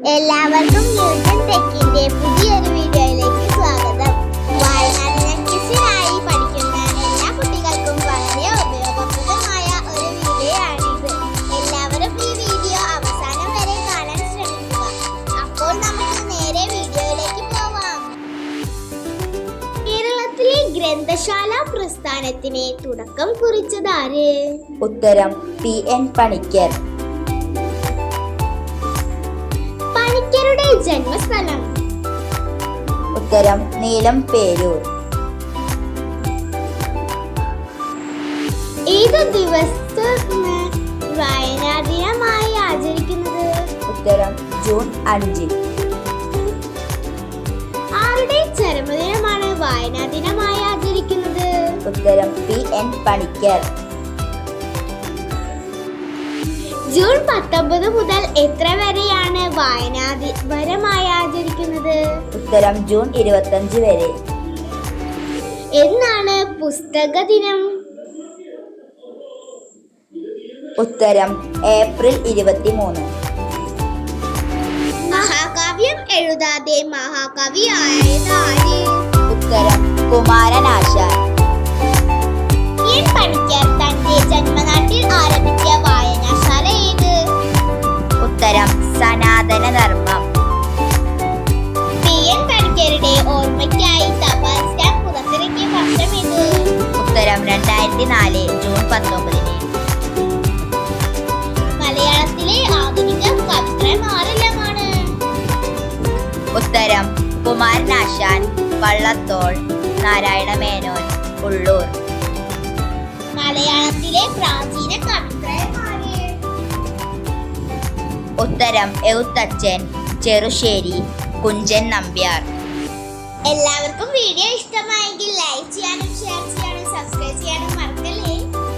എല്ലാവർക്കും ന്യൂട്ടൺ ടെക്കിന്റെ പുതിയൊരു വീഡിയോയിലേക്ക് സ്വാഗതം. വായനാദിനത്തിനായി പഠിക്കുന്ന എല്ലാ കുട്ടികൾക്കും വളരെ ഉപയോഗപ്രദമായ ഒരു വീഡിയോയാണിത്. എല്ലാവരും ഈ വീഡിയോ അവസാനം വരെ കാണാൻ ശ്രമിക്കുക. അപ്പോൾ നമുക്ക് നേരെ വീഡിയോയിലേക്ക് പോവാം. കേരളത്തിലെ ഗ്രന്ഥശാല പ്രസ്ഥാനത്തിന് തുടക്കം കുറിച്ചതാര്? ഉത്തരം P.N. പണിക്കർ. പണിക്കരുടെ ജന്മസ്ഥലം? ഉത്തരം നീലംപേരൂർ. ഏത് ദിവസമാണ് വായനാ ദിനമായി ആചരിക്കുന്നത്? ഉത്തരം ജൂൺ 5. ആരുടെ ചരമദിനമാണ് വായനാ ദിനമായി ആചരിക്കുന്നത്? ഉത്തരം P.N. പണിക്കർ. ജൂൺ 19 മുതൽ എത്ര വരെയാണ് വായനാ ദിനമായി ആചരിക്കുന്നത്? ഉത്തരം ജൂൺ 25 വരെ. എന്നാണ് പുസ്തക ദിനം? ഉത്തരം ഏപ്രിൽ 23. മഹാകാവ്യം എഴുതാതെ മഹാകവിയായതാര്? ഉത്തരം കുമാരനാശാൻ. P.N. പണിക്കർ തന്റെ ജന്മനാട്ടിൽ ആരംഭിച്ച വായനശാല ഏത്? ഉത്തരം സനാതന ധർമ്മം. P.N. പണിക്കരുടെ ഓർമ്മയ്ക്കായി തപാൽ സ്റ്റാമ്പ് പുറത്തിറക്കിയ വർഷം ഏത്? ഉത്തരം 2004 ജൂൺ 19. മലയാളത്തിലെ ആധുനിക കവിത്രയം ആരെല്ലാമാണ്? ഉത്തരം കുമാരനാശാൻ, വള്ളത്തോൾ, നാരായണ മേനോൻ, ഉള്ളൂർ. മലയാളത്തിലെ പ്രാചീന കവിത്രയം ആര്? ഉത്തരം എഴുത്തച്ഛൻ, ചെറുശ്ശേരി, കുഞ്ചൻ നമ്പ്യാർ. എല്ലാവർക്കും വീഡിയോ ഇഷ്ടമായെങ്കിൽ ലൈക്ക് ചെയ്യാനും